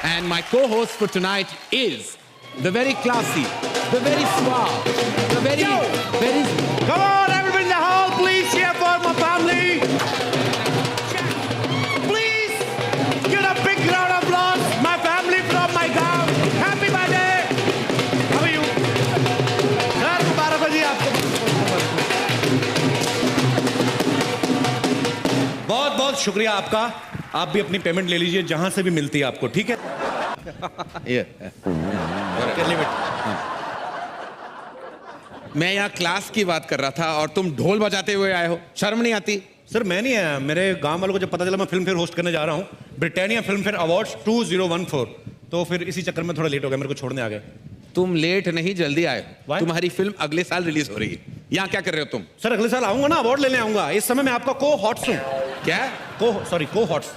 And my co-host for tonight is the very classy, the very suave, the very... Come on, everybody in the hall, please cheer for my family. Please give a big round of applause. My family from my town. Happy birthday. How are you? Sir, मुबारक हो जी आपको. बहुत बहुत शुक्रिया आपका. आप भी अपनी payment ले लीजिए जहां से भी मिलती है आपको, ठीक है? मैं यहाँ क्लास की बात कर रहा था और तुम ढोल बजाते हुए आए हो. शर्म नहीं आती? सर मैं नहीं आया, मेरे गांव वालों को जब पता चला मैं फिल्म फेयर होस्ट करने जा रहा हूँ, ब्रिटानिया फिल्म फेयर अवार्ड्स 2014, तो फिर इसी चक्कर में थोड़ा लेट हो गया, मेरे को छोड़ने आ गए. तुम लेट नहीं, जल्दी आए. तुम्हारी फिल्म अगले साल रिलीज हो रही है. यहाँ क्या कर रहे हो तुम? सर अगले साल आऊंगा ना, अवार्ड लेने आऊंगा. इस समय मैं आपका को हॉट्स हूँ. क्या? को हॉट्स,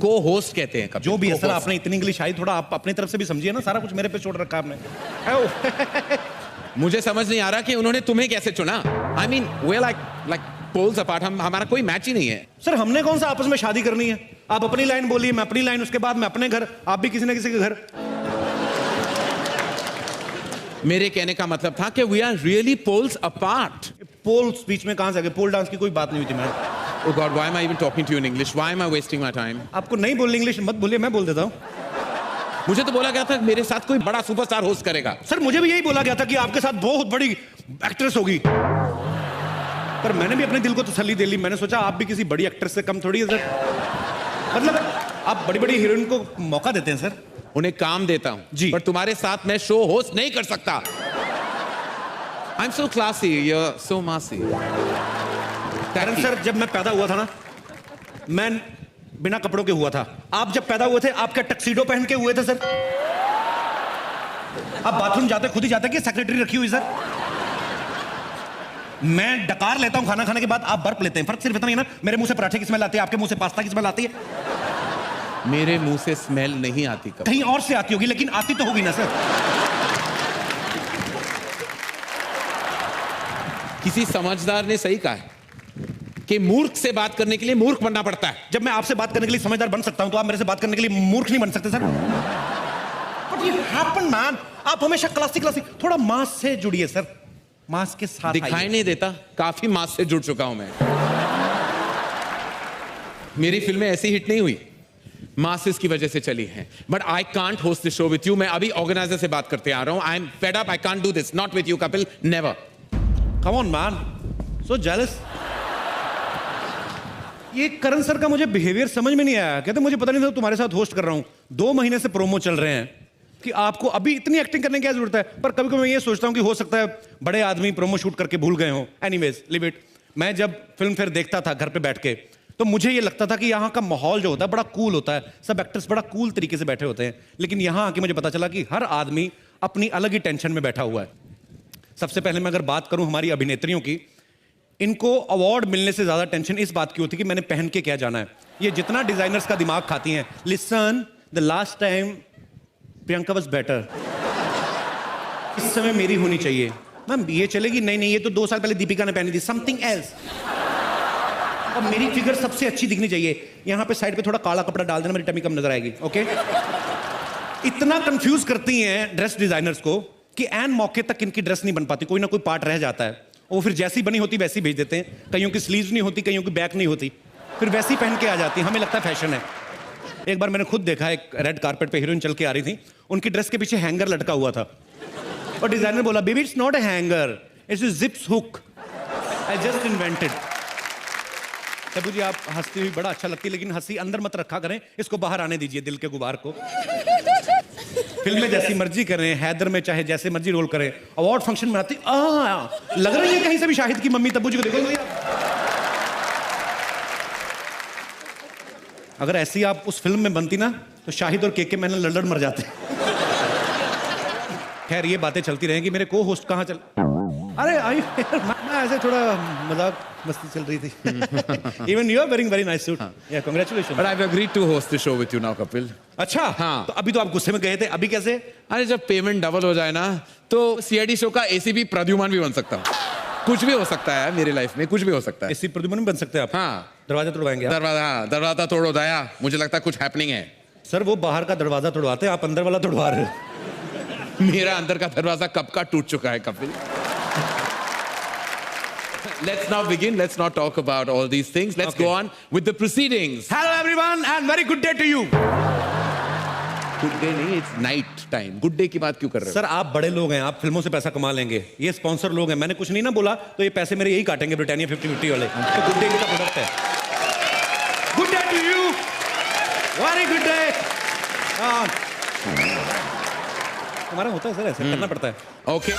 को होस्ट कहते हैं. जो भी है सर, आपने इतनी इंग्लिश आई, थोड़ा आप अपनी तरफ से भी समझिए ना. सारा कुछ मेरे पे छोड़ रखा आपने. मुझे समझ नहीं आ रहा कि उन्होंने तुम्हें कैसे चुना. I mean we like poles apart. हमारा कोई मैच ही नहीं है. सर हमने कौन सा आपस में शादी करनी है? आप अपनी लाइन बोलिए, मैं अपनी लाइन, उसके बाद मैं अपने घर, आप भी किसी न किसी के घर. मेरे कहने का मतलब था कि we are really poles apart. Poles बीच में कहां से आ गए? पोल डांस की कोई बात नहीं हुई थी ma'am. Oh God, why am I even talking to you in English? Why am I wasting my time? आपको नहीं बोलनी इंग्लिश मत बोलिए, मैं बोल देता हूँ. मुझे तो बोला गया था मेरे साथ कोई बड़ा सुपरस्टार होस्ट करेगा. सर मुझे भी यही बोला गया था कि आपके साथ बहुत बड़ी एक्ट्रेस होगी, पर मैंने भी अपने दिल को तसल्ली दे ली. मैंने सोचा आप भी किसी बड़ी एक्ट्रेस से कम थोड़ी है सर. मतलब आप बड़ी बड़ी हीरोइन को मौका देते हैं सर. उन्हें काम देता हूं जी, पर तुम्हारे साथ मैं शो होस्ट नहीं कर सकता. I'm so classy, you're so massy. कारण सर जब मैं पैदा हुआ था ना, मैं बिना कपड़ों के हुआ था. आप जब पैदा हुए थे, आप क्या टक्सीडो पहन के हुए थे सर? आप बाथरूम जाते खुद ही जाते कि सेक्रेटरी रखी हुई सर? मैं डकार लेता हूं खाना खाने के बाद, आप बर्फ लेते हैं. फर्क सिर्फ इतना ही ना, मेरे मुंह से पराठे की स्मेल आती है, आपके मुंह से पास्ता की स्मेल आती है. मेरे मुंह से स्मेल नहीं आती. कब? कहीं और से आती होगी, लेकिन आती तो होगी ना सर. किसी समझदार ने सही कहा है कि मूर्ख से बात करने के लिए मूर्ख बनना पड़ता है. जब मैं आपसे बात करने के लिए समझदार बन सकता हूं, तो आप मेरे से बात करने के लिए मूर्ख नहीं बन सकते sir. But it happened, man. आप हमेशा क्लासिक थोड़ा मास से जुड़िए सर. मास के साथ दिखाई नहीं देता, काफी मास से जुड़ चुका हूं मैं. मेरी फिल्में ऐसी हिट नहीं हुई, मासेस की वजह से चली हैं. But I can't host this show with you. मैं अभी ऑर्गेनाइजर से बात करते आ रहा हूं. I am fed up. I can't do this. Not with you Kapil, never. Come on man, so jealous. ये करण सर का मुझे बिहेवियर समझ में नहीं आया. कहते मुझे पता नहीं था तुम्हारे साथ होस्ट कर रहा हूं. 2 महीने से प्रोमो चल रहे हैं कि आपको अभी इतनी एक्टिंग करने की क्या जरूरत है. पर कभी कभी मैं ये सोचता हूं कि हो सकता है बड़े आदमी प्रोमो शूट करके भूल गए हों. Anyways live it. मैं जब फिल्म फेयर देखता था घर पे बैठ के, तो मुझे ये लगता था कि यहाँ का माहौल जो होता है बड़ा कूल होता है. सब एक्टर्स बड़ा कूल तरीके से बैठे होते हैं. लेकिन यहाँ आके मुझे पता चला कि हर आदमी अपनी अलग ही टेंशन में बैठा हुआ है. सबसे पहले मैं अगर बात करूं हमारी अभिनेत्रियों की, इनको अवार्ड मिलने से ज्यादा टेंशन इस बात की होती है कि मैंने पहन के क्या जाना है. ये जितना डिजाइनर्स का दिमाग खाती हैं. Listen, the last time Priyanka was better. इस समय मेरी होनी चाहिए. मैम ये चलेगी? नहीं, ये तो 2 साल पहले दीपिका ने पहनी थी. Something else. अब मेरी फिगर सबसे अच्छी दिखनी चाहिए. यहां पे साइड पे थोड़ा काला कपड़ा डाल देना, मेरी टमी कम नजर आएगी. ओके. इतना कंफ्यूज करती हैं ड्रेस डिजाइनर्स को कि एन मौके तक इनकी ड्रेस नहीं बन पाती. कोई ना कोई पार्ट रह जाता है. वो फिर जैसी बनी होती वैसी भेज देते हैं. कईयों की स्लीव्स नहीं होती, कईयों की बैक नहीं होती, फिर वैसी पहन के आ जाती है. हमें लगता है फैशन है. एक बार मैंने खुद देखा, एक रेड कारपेट पे हीरोइन चल के आ रही थी, उनकी ड्रेस के पीछे हैंगर लटका हुआ था और डिजाइनर बोला, baby it's not a hanger, it's a zips hook, I just invented. Tabu ji आप हंसती हुई बड़ा अच्छा लगती है, लेकिन हंसी अंदर मत रखा करें, इसको बाहर आने दीजिए, दिल के गुबार को. फिल्म में जैसी मर्जी करें, हैदर में चाहे जैसे मर्जी रोल करें, अवार्ड फंक्शन में आती लग रही है कहीं से भी शाहिद की मम्मी. तब्बू जी को देखो. अगर ऐसी आप उस फिल्म में बनती ना, तो शाहिद और केके मैंने लड़ मर जाते. खैर ये बातें चलती रहेंगी. मेरे को होस्ट कहाँ चल, अरे आई मैं ऐसे थोड़ा मजाक मस्ती चल रही थी. Even you are wearing very nice suit. Yeah congratulations. But I have agreed to host the show with you now Kapil. अच्छा हाँ. तो अभी तो आप गुस्से में गए थे, अभी कैसे? अरे जब पेमेंट डबल हो जाए ना, तो सीआईडी शो का एसीपी प्रद्युमन भी बन सकता हूँ. कुछ भी हो सकता है मेरी लाइफ में, कुछ भी हो सकता है. एसी प्रद्युमन बन सकते हैं आप. हाँ. दरवाजा तोड़वाएंगे? दरवाजा तोड़ो दया, मुझे लगता है कुछ हैपनिंग है. सर वो बाहर का दरवाजा तोड़वाते हैं, आप अंदर वाला तोड़वा रहे हो। मेरा अंदर का दरवाजा कब का टूट चुका है Kapil. Let's now begin. Let's not talk about all these things. Let's go on with the proceedings. Hello everyone and very good day to you. Good day नहीं, it's night time. Good day की बात क्यों कर रहे हो? Sir आप बड़े लोग हैं, आप फिल्मों से पैसा कमा लेंगे, ये स्पॉन्सर लोग हैं, मैंने कुछ नहीं ना बोला तो ये पैसे मेरे यही काटेंगे ब्रिटानिया 50-50 वाले। तो गुड डे का प्रोडक्ट है। Good day to you, very good day. हमारा होता है सर, ऐसे करना पड़ता है। Okay.